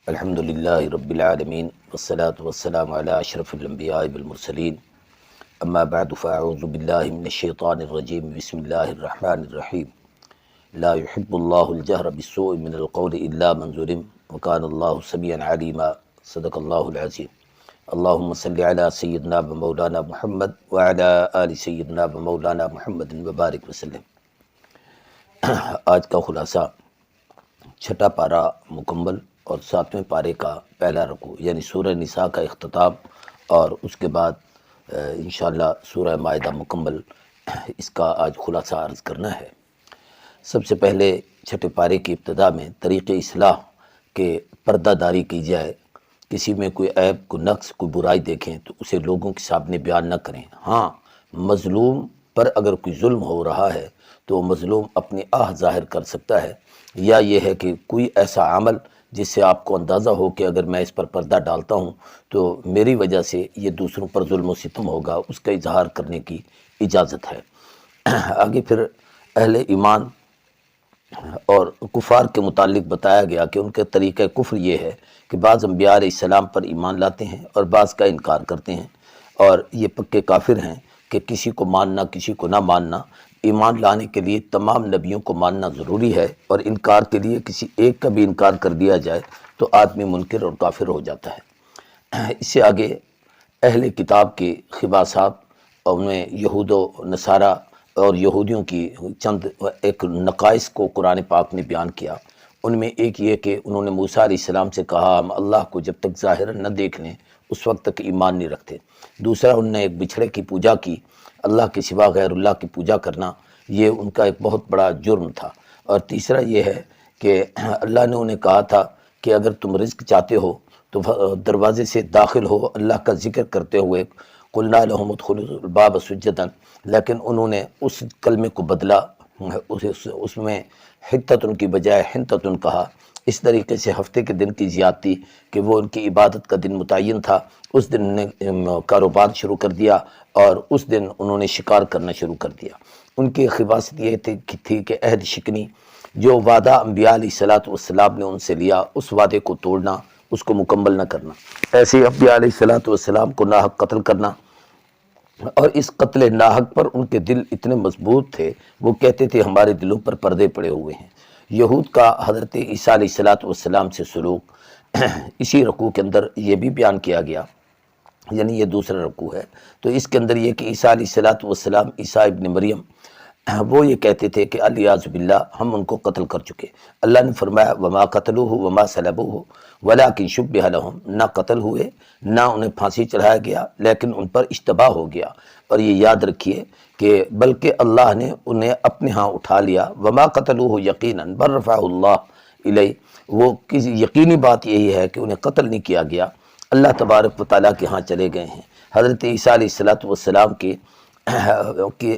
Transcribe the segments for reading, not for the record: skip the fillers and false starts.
الحمد للہ رب العالمین والصلاة والسلام علی اشرف الانبیاء والمرسلین اما بعد فاعوذ باللہ من الشیطان الرجیم بسم اللہ الرحمن الرحیم لا يحب اللہ الجہر بالسوء من القول الا من ظلم وکان اللہ سمیعا علیما صدق اللہ العظیم اللہم صلی علی سیدنا و مولانا محمد وعلی آل سیدنا و مولانا محمد وبارک وسلم۔ آج کا خلاصہ چھٹا پارہ مکمل اور ساتویں پارے کا پہلا رکوع یعنی سورہ نساء کا اختتام اور اس کے بعد انشاءاللہ سورہ مائدہ مکمل، اس کا آج خلاصہ عرض کرنا ہے۔ سب سے پہلے چھٹے پارے کی ابتدا میں طریق اصلاح کے پردہ داری کی جائے، کسی میں کوئی عیب، کوئی نقص، کوئی برائی دیکھیں تو اسے لوگوں کے سامنے بیان نہ کریں۔ ہاں، مظلوم پر اگر کوئی ظلم ہو رہا ہے تو وہ مظلوم اپنی آہ ظاہر کر سکتا ہے، یا یہ ہے کہ کوئی ایسا عمل جس سے آپ کو اندازہ ہو کہ اگر میں اس پر پردہ ڈالتا ہوں تو میری وجہ سے یہ دوسروں پر ظلم و ستم ہوگا، اس کا اظہار کرنے کی اجازت ہے۔ آگے پھر اہل ایمان اور کفار کے متعلق بتایا گیا کہ ان کے طریقہ کفر یہ ہے کہ بعض انبیاء علیہ السلام پر ایمان لاتے ہیں اور بعض کا انکار کرتے ہیں، اور یہ پکے کافر ہیں کہ کسی کو ماننا کسی کو نہ ماننا، ایمان لانے کے لیے تمام نبیوں کو ماننا ضروری ہے، اور انکار کے لیے کسی ایک کا بھی انکار کر دیا جائے تو آدمی منکر اور کافر ہو جاتا ہے۔ اس سے آگے اہل کتاب کے خباثات اور ان میں یہود و نصارہ اور یہودیوں کی چند ایک نقائص کو قرآن پاک نے بیان کیا۔ ان میں ایک یہ کہ انہوں نے موسیٰ علیہ السلام سے کہا ہم اللہ کو جب تک ظاہراً نہ دیکھ لیں اس وقت تک ایمان نہیں رکھتے۔ دوسرا، انہوں نے ایک بچھڑے کی پوجا کی، اللہ کے سوا غیر اللہ کی پوجا کرنا، یہ ان کا ایک بہت بڑا جرم تھا۔ اور تیسرا یہ ہے کہ اللہ نے انہیں کہا تھا کہ اگر تم رزق چاہتے ہو تو دروازے سے داخل ہو اللہ کا ذکر کرتے ہوئے، قلنا لہم ادخلوا الباب سجدا، لیکن انہوں نے اس کلمے کو بدلا، اس میں حتتن کی بجائے حنتتن کہا۔ اس طریقے سے ہفتے کے دن کی زیادتی کہ وہ ان کی عبادت کا دن متعین تھا، اس دن نے کاروبار شروع کر دیا اور اس دن انہوں نے شکار کرنا شروع کر دیا۔ ان کی خباثت یہ تھی کہ عہد شکنی، جو وعدہ انبیاء علیہ السلام نے ان سے لیا اس وعدے کو توڑنا، اس کو مکمل نہ کرنا، ایسے انبیاء علیہ السلام کو ناحق قتل کرنا۔ اور اس قتل ناحق پر ان کے دل اتنے مضبوط تھے، وہ کہتے تھے ہمارے دلوں پر پردے پڑے ہوئے ہیں۔ یہود کا حضرت عیسیٰ علیہ السلام سے سلوک اسی رکوع کے اندر یہ بھی بیان کیا گیا، یعنی یہ دوسرا رکوع ہے۔ تو اس کے اندر یہ کہ عیسیٰ علیہ السلام، عیسیٰ ابن مریم، وہ یہ کہتے تھے کہ الیاذ باللہ ہم ان کو قتل کر چکے۔ اللہ نے فرمایا وما قتلوہ وما صلبوہ ولکن شبہ لہم، نہ قتل ہوئے نہ انہیں پھانسی چڑھایا گیا، لیکن ان پر اشتباہ ہو گیا۔ اور یہ یاد رکھیے کہ بلکہ اللہ نے انہیں اپنے ہاں اٹھا لیا، وما قتلوہ یقیناً بل رفعہ اللہ الیہ، وہ کسی یقینی بات یہی ہے کہ انہیں قتل نہیں کیا گیا، اللہ تبارک و تعالیٰ کے ہاں چلے گئے ہیں۔ حضرت عیسیٰ علیہ السلام کے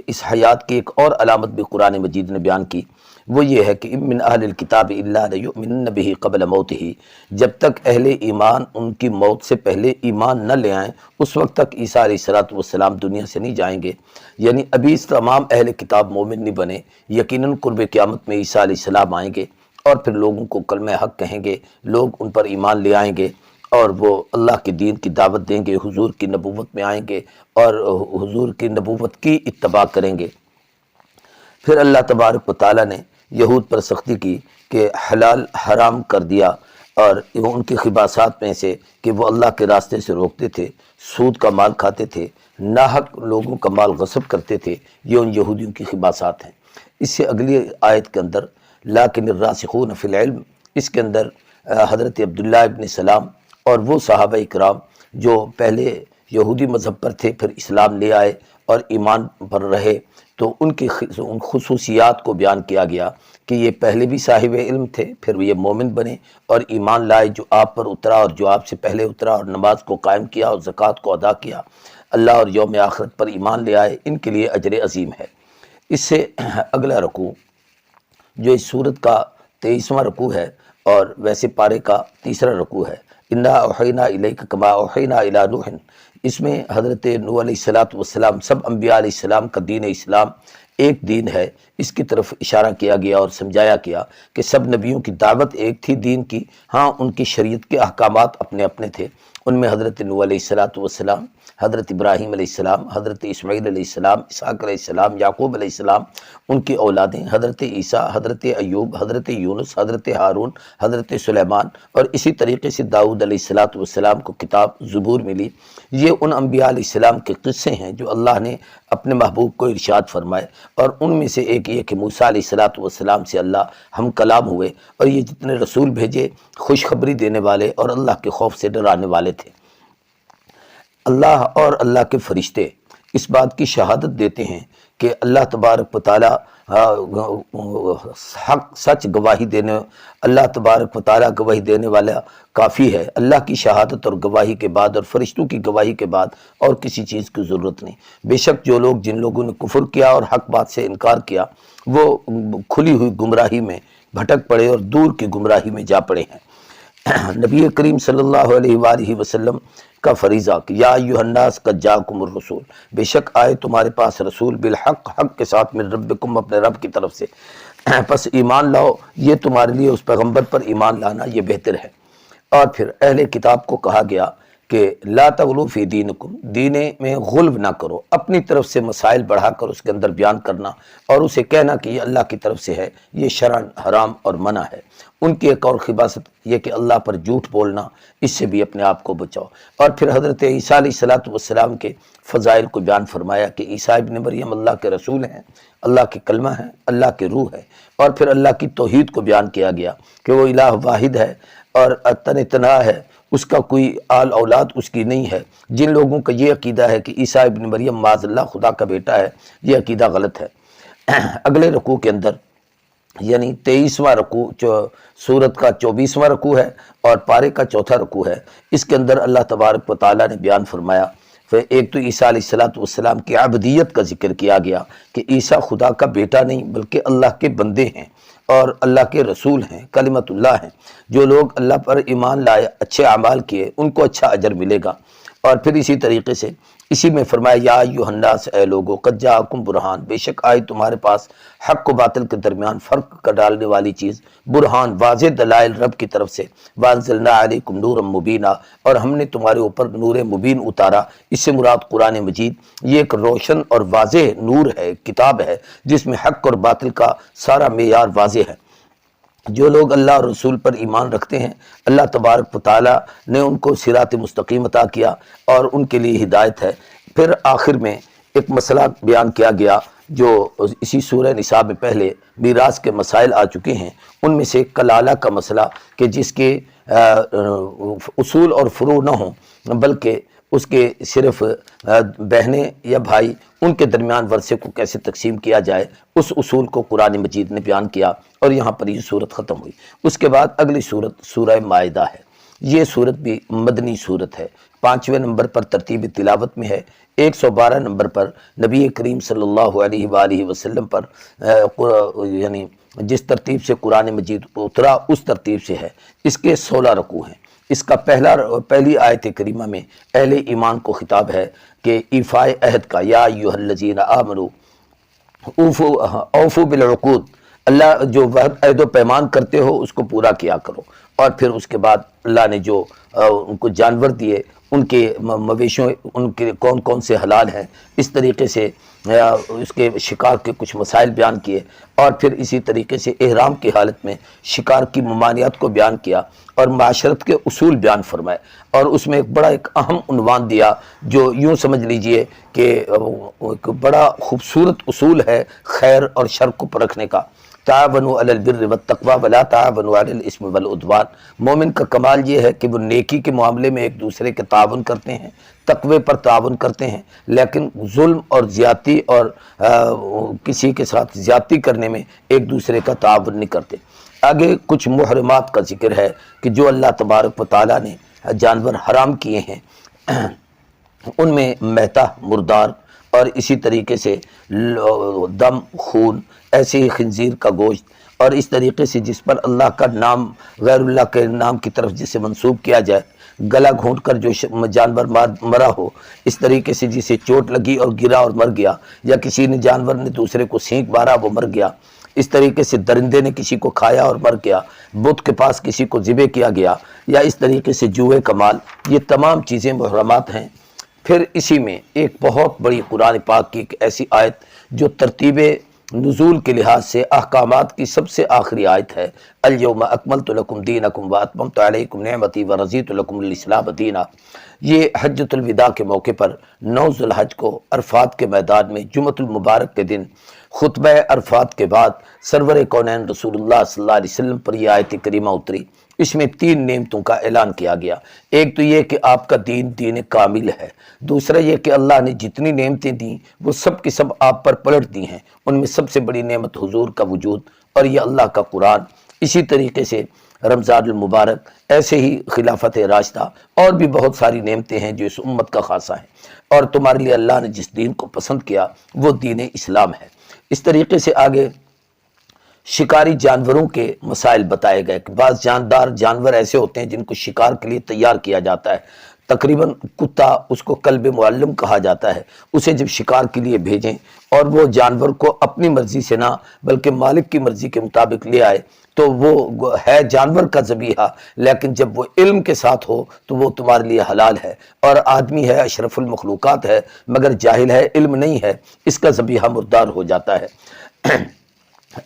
اس حیات کی ایک اور علامت بھی قرآن مجید نے بیان کی، وہ یہ ہے کہ من اہل الکتاب الا لیؤمنن بہ قبل موتہ، جب تک اہل ایمان ان کی موت سے پہلے ایمان نہ لے آئیں اس وقت تک عیسیٰ علیہ السلام دنیا سے نہیں جائیں گے۔ یعنی ابھی اس تمام اہل کتاب مومن نہیں بنے، یقیناً قرب قیامت میں عیسیٰ علیہ السلام آئیں گے اور پھر لوگوں کو کلمہ حق کہیں گے، لوگ ان پر ایمان لے آئیں گے اور وہ اللہ کے دین کی دعوت دیں گے، حضور کی نبوت میں آئیں گے اور حضور کی نبوت کی اتباع کریں گے۔ پھر اللہ تبارک و تعالیٰ نے یہود پر سختی کی کہ حلال حرام کر دیا، اور ان کی خباثات میں سے کہ وہ اللہ کے راستے سے روکتے تھے، سود کا مال کھاتے تھے، ناحق لوگوں کا مال غصب کرتے تھے، یہ ان یہودیوں کی خباثات ہیں۔ اس سے اگلی آیت کے اندر لیکن الراسخون فی العلم، اس کے اندر حضرت عبداللہ ابن سلام اور وہ صحابہ اکرام جو پہلے یہودی مذہب پر تھے پھر اسلام لے آئے اور ایمان پر رہے، تو ان کی ان خصوصیات کو بیان کیا گیا کہ یہ پہلے بھی صاحب علم تھے، پھر یہ مومن بنے اور ایمان لائے جو آپ پر اترا اور جو آپ سے پہلے اترا، اور نماز کو قائم کیا اور زکوٰۃ کو ادا کیا، اللہ اور یوم آخرت پر ایمان لے آئے، ان کے لیے اجر عظیم ہے۔ اس سے اگلا رکوع جو اس صورت کا 23واں رکوع ہے اور ویسے پارے کا تیسرا رکوع ہے، انا اوحینا الیک کما اوحینا الی نوح، اس میں حضرت نوح علیہ السلام سب انبیاء علیہ السلام کا دین اسلام ایک دین ہے، اس کی طرف اشارہ کیا گیا اور سمجھایا گیا کہ سب نبیوں کی دعوت ایک تھی دین کی، ہاں ان کی شریعت کے احکامات اپنے اپنے تھے۔ ان میں حضرت نوح علیہ السلام، حضرت ابراہیم علیہ السلام، حضرت اسماعیل علیہ السلام، اسحاق علیہ السلام، یعقوب علیہ السلام، ان کی اولادیں، حضرت عیسیٰ، حضرت ایوب، حضرت یونس، حضرت ہارون، حضرت سلیمان، اور اسی طریقے سے داؤد علیہ السلام کو کتاب زبور ملی۔ یہ ان انبیاء علیہ السلام کے قصے ہیں جو اللہ نے اپنے محبوب کو ارشاد فرمائے، اور ان میں سے ایک یہ کہ موسیٰ علیہ السلام سے اللہ ہم کلام ہوئے، اور یہ جتنے رسول بھیجے خوشخبری دینے والے اور اللہ کے خوف سے ڈرانے والے تھے۔ اللہ اور اللہ کے فرشتے اس بات کی شہادت دیتے ہیں کہ اللہ تبارک و تعالیٰ حق سچ گواہی دینے، اللہ تبارک و تعالیٰ گواہی دینے والا کافی ہے۔ اللہ کی شہادت اور گواہی کے بعد اور فرشتوں کی گواہی کے بعد اور کسی چیز کی ضرورت نہیں۔ بے شک جن لوگوں نے کفر کیا اور حق بات سے انکار کیا، وہ کھلی ہوئی گمراہی میں بھٹک پڑے اور دور کی گمراہی میں جا پڑے ہیں۔ نبی کریم صلی اللہ علیہ وآلہ وسلم کا فریضہ کہ یا ایھا الناس قد جاءکم الرسول، بے شک آئے تمہارے پاس رسول بالحق، حق کے ساتھ، من ربکم، اپنے رب کی طرف سے، پس ایمان لاؤ۔ یہ تمہارے لیے اس پیغمبر پر ایمان لانا یہ بہتر ہے۔ اور پھر اہل کتاب کو کہا گیا کہ لا تغلو فی دینکم، دین میں غلو نہ کرو، اپنی طرف سے مسائل بڑھا کر اس کے اندر بیان کرنا اور اسے کہنا کہ یہ اللہ کی طرف سے ہے، یہ شرعاً حرام اور منع ہے۔ ان کی ایک اور خباثت یہ کہ اللہ پر جھوٹ بولنا، اس سے بھی اپنے آپ کو بچاؤ۔ اور پھر حضرت عیسیٰ علیہ السلام کے فضائل کو بیان فرمایا کہ عیسیٰ ابن مریم اللہ کے رسول ہیں، اللہ کے کلمہ ہیں، اللہ کے روح ہے۔ اور پھر اللہ کی توحید کو بیان کیا گیا کہ وہ الہ واحد ہے اور تنہا ہے، اس کا کوئی آل اولاد اس کی نہیں ہے۔ جن لوگوں کا یہ عقیدہ ہے کہ عیسیٰ ابن مریم معاذ اللہ خدا کا بیٹا ہے، یہ عقیدہ غلط ہے۔ اگلے رکوع کے اندر یعنی 23واں رکوع سورت کا 24واں رکوع ہے اور پارے کا 4تھا رکوع ہے، اس کے اندر اللہ تبارک و تعالیٰ نے بیان فرمایا، پھر ایک تو عیسیٰ علیہ السلام کی عبدیت کا ذکر کیا گیا کہ عیسیٰ خدا کا بیٹا نہیں بلکہ اللہ کے بندے ہیں اور اللہ کے رسول ہیں، کلمت اللہ ہیں۔ جو لوگ اللہ پر ایمان لائے، اچھے اعمال کیے، ان کو اچھا اجر ملے گا۔ اور پھر اسی طریقے سے اسی میں فرمایا یا ایھا الناس، اے لوگو، قد جاءکم برہان، بے شک آئی تمہارے پاس حق و باطل کے درمیان فرق کر ڈالنے والی چیز، برہان، واضح دلائل رب کی طرف سے، وانزلنا علیکم نورا مبینا، اور ہم نے تمہارے اوپر نور مبین اتارا۔ اس سے مراد قرآن مجید، یہ ایک روشن اور واضح نور ہے، کتاب ہے جس میں حق اور باطل کا سارا معیار واضح ہے۔ جو لوگ اللہ اور رسول پر ایمان رکھتے ہیں، اللہ تبارک و تعالیٰ نے ان کو صراط مستقیم عطا کیا اور ان کے لیے ہدایت ہے۔ پھر آخر میں ایک مسئلہ بیان کیا گیا جو اسی سورہ نساء میں پہلے میراث کے مسائل آ چکے ہیں، ان میں سے کلالہ کا مسئلہ کہ جس کے اصول اور فروع نہ ہوں بلکہ اس کے صرف بہنیں یا بھائی، ان کے درمیان ورثے کو کیسے تقسیم کیا جائے، اس اصول کو قرآن مجید نے بیان کیا، اور یہاں پر یہ صورت ختم ہوئی۔ اس کے بعد اگلی صورت سورہ مائدہ ہے۔ یہ صورت بھی مدنی صورت ہے، 5ویں نمبر پر ترتیب تلاوت میں ہے، 112 نمبر پر نبی کریم صلی اللہ علیہ وآلہ وسلم پر یعنی جس ترتیب سے قرآن مجید اترا اس ترتیب سے ہے۔ اس کے 16 رکوع ہیں۔ اس کا پہلی آیت کریمہ میں اہل ایمان کو خطاب ہے کہ ایفاء عہد کا، یا ایھا الذین آمنوا اوفوا بالعقود، اللہ جو عہد و پیمان کرتے ہو اس کو پورا کیا کرو۔ اور پھر اس کے بعد اللہ نے جو ان کو جانور دیے، ان کے مویشیوں، ان کے کون کون سے حلال ہیں، اس طریقے سے اس کے شکار کے کچھ مسائل بیان کیے، اور پھر اسی طریقے سے احرام کی حالت میں شکار کی ممانعت کو بیان کیا اور معاشرت کے اصول بیان فرمائے۔ اور اس میں ایک اہم عنوان دیا جو یوں سمجھ لیجئے کہ ایک بڑا خوبصورت اصول ہے خیر اور شر کو پرکھنے کا، تعاونوا علی البر والتقوی ولا تعاونوا علی الاثم والعدوان۔ مومن کا کمال یہ ہے کہ وہ نیکی کے معاملے میں ایک دوسرے کے تعاون کرتے ہیں، تقوی پر تعاون کرتے ہیں، لیکن ظلم اور زیادتی اور کسی کے ساتھ زیادتی کرنے میں ایک دوسرے کا تعاون نہیں کرتے۔ آگے کچھ محرمات کا ذکر ہے کہ جو اللہ تبارک و تعالیٰ نے جانور حرام کیے ہیں، ان میں میتہ، مردار، اور اسی طریقے سے دم، خون، ایسے ہی خنزیر کا گوشت، اور اس طریقے سے جس پر اللہ کا نام غیر اللہ کے نام کی طرف جسے منسوب کیا جائے، گلا گھونٹ کر جو جانور مرا ہو، اس طریقے سے جسے چوٹ لگی اور گرا اور مر گیا، یا کسی نے جانور نے دوسرے کو سینک مارا وہ مر گیا، اس طریقے سے درندے نے کسی کو کھایا اور مر گیا، بت کے پاس کسی کو ذبح کیا گیا، یا اس طریقے سے جوئے کا مال، یہ تمام چیزیں محرمات ہیں۔ پھر اسی میں ایک بہت بڑی قرآن پاک کی ایک ایسی آیت جو ترتیب نزول کے لحاظ سے احکامات کی سب سے آخری آیت ہے، الیوم اکملت لکم دینکم واتممت علیکم نعمتی ورضیت لکم الاسلام دینا۔ یہ حجۃ الوداع کے موقع پر 9 ذی الحج کو عرفات کے میدان میں جمعۃ المبارک کے دن خطبہ عرفات کے بعد سرور کونین رسول اللہ صلی اللہ علیہ وسلم پر یہ آیت کریمہ اتری۔ اس میں 3 نعمتوں کا اعلان کیا گیا۔ ایک تو یہ کہ آپ کا دین دین کامل ہے، دوسرا یہ کہ اللہ نے جتنی نعمتیں دیں وہ سب کی سب آپ پر پلٹ دی ہیں، ان میں سب سے بڑی نعمت حضور کا وجود اور یہ اللہ کا قرآن، اسی طریقے سے رمضان المبارک، ایسے ہی خلافت راشدہ، اور بھی بہت ساری نعمتیں ہیں جو اس امت کا خاصہ ہیں، اور تمہارے لیے اللہ نے جس دین کو پسند کیا وہ دین اسلام ہے۔ اس طریقے سے آگے شکاری جانوروں کے مسائل بتائے گئے کہ بعض جاندار جانور ایسے ہوتے ہیں جن کو شکار کے لیے تیار کیا جاتا ہے، تقریباً کتا، اس کو کلب معلم کہا جاتا ہے، اسے جب شکار کے لیے بھیجیں اور وہ جانور کو اپنی مرضی سے نہ بلکہ مالک کی مرضی کے مطابق لے آئے تو وہ ہے جانور کا ذبیحہ، لیکن جب وہ علم کے ساتھ ہو تو وہ تمہارے لیے حلال ہے، اور آدمی ہے اشرف المخلوقات ہے مگر جاہل ہے، علم نہیں ہے، اس کا ذبیحہ مردار ہو جاتا ہے۔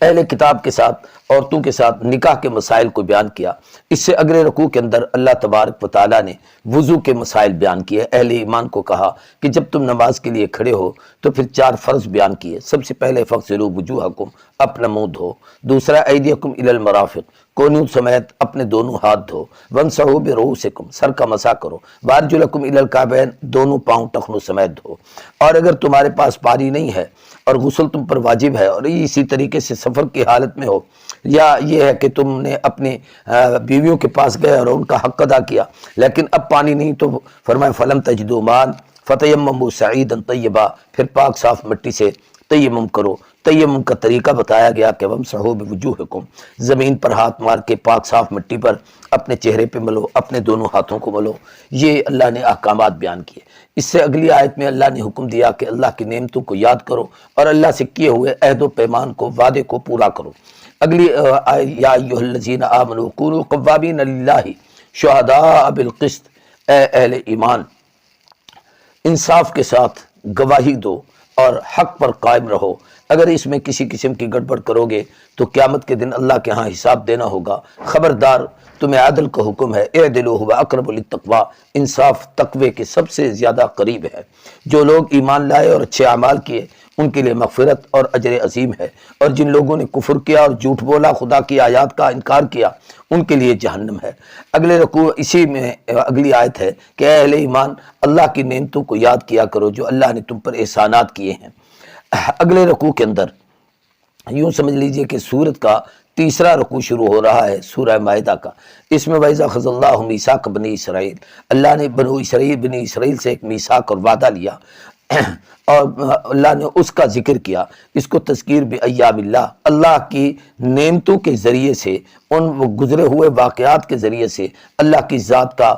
اہل کتاب کے ساتھ عورتوں کے ساتھ نکاح کے مسائل کو بیان کیا۔ اس سے اگلے رکوع کے اندر اللہ تبارک و تعالیٰ نے وضو کے مسائل بیان کیے۔ اہل ایمان کو کہا کہ جب تم نماز کے لیے کھڑے ہو تو پھر 4 فرض بیان کیے۔ سب سے پہلے فاغسلوا وجوہکم، اپنا منہ دھو، دوسرا ایدیکم الی المرافق، کونیوں سمیت اپنے دونوں ہاتھ دھو، وامسحوا برؤوسکم، سر کا مسح کرو، وارجلکم الی الکعبین، دونوں پاؤں ٹخنوں سمیت دھو۔ اور اگر تمہارے پاس پانی نہیں ہے اور غسل تم پر واجب ہے اور اسی طریقے سے سفر کی حالت میں ہو، یا یہ ہے کہ تم نے اپنے بیویوں کے پاس گئے اور ان کا حق ادا کیا لیکن اب پانی نہیں، تو فرمایا فلم تجدوا ماء فتیمموا صعیدا طیبا، پھر پاک صاف مٹی سے تیمم کرو۔ تیمم کا طریقہ بتایا گیا کہ وامسحوا بوجوہکم، زمین پر ہاتھ مار کے پاک صاف مٹی پر اپنے چہرے پہ ملو، اپنے دونوں ہاتھوں کو ملو۔ یہ اللہ نے احکامات بیان کیے۔ اس سے اگلی آیت میں اللہ نے حکم دیا کہ اللہ کی نعمتوں کو یاد کرو اور اللہ سے کیے ہوئے عہد و پیمان کو، وعدے کو پورا کرو۔ اگلی یا ایھا الذین آمنوا کونوا قوامین للہ شہداء بالقسط، اے اہل ایمان انصاف کے ساتھ گواہی دو اور حق پر قائم رہو۔ اگر اس میں کسی قسم کی گڑبڑ کرو گے تو قیامت کے دن اللہ کے ہاں حساب دینا ہوگا۔ خبردار، تمہیں عدل کا حکم ہے، اعدلوا هو اقرب للتقوی، انصاف تقوی کے سب سے زیادہ قریب ہے۔ جو لوگ ایمان لائے اور اچھے اعمال کیے ان کے لیے مغفرت اور اجر عظیم ہے، اور جن لوگوں نے کفر کیا اور جھوٹ بولا، خدا کی آیات کا انکار کیا، ان کے لیے جہنم ہے۔ اگلے رکوع اسی میں اگلی آیت ہے کہ اے اہل ایمان اللہ کی نعمتوں کو یاد کیا کرو جو اللہ نے تم پر احسانات کیے ہیں۔ اگلے رکوع کے اندر یوں سمجھ لیجئے کہ سورت کا تیسرا رکوع شروع ہو رہا ہے سورہ مائدہ کا۔ اس میں وَإِذَا أَخَذَ اللَّهُ مِيثَاقَ بَنِي إِسرائِيلَ، اللہ نے بنی اسرائیل سے ایک میثاق اور وعدہ لیا اور اللہ نے اس کا ذکر کیا۔ اس کو تذکیر بایام اللہ، اللہ کی نعمتوں کے ذریعے سے، ان وہ گزرے ہوئے واقعات کے ذریعے سے اللہ کی ذات کا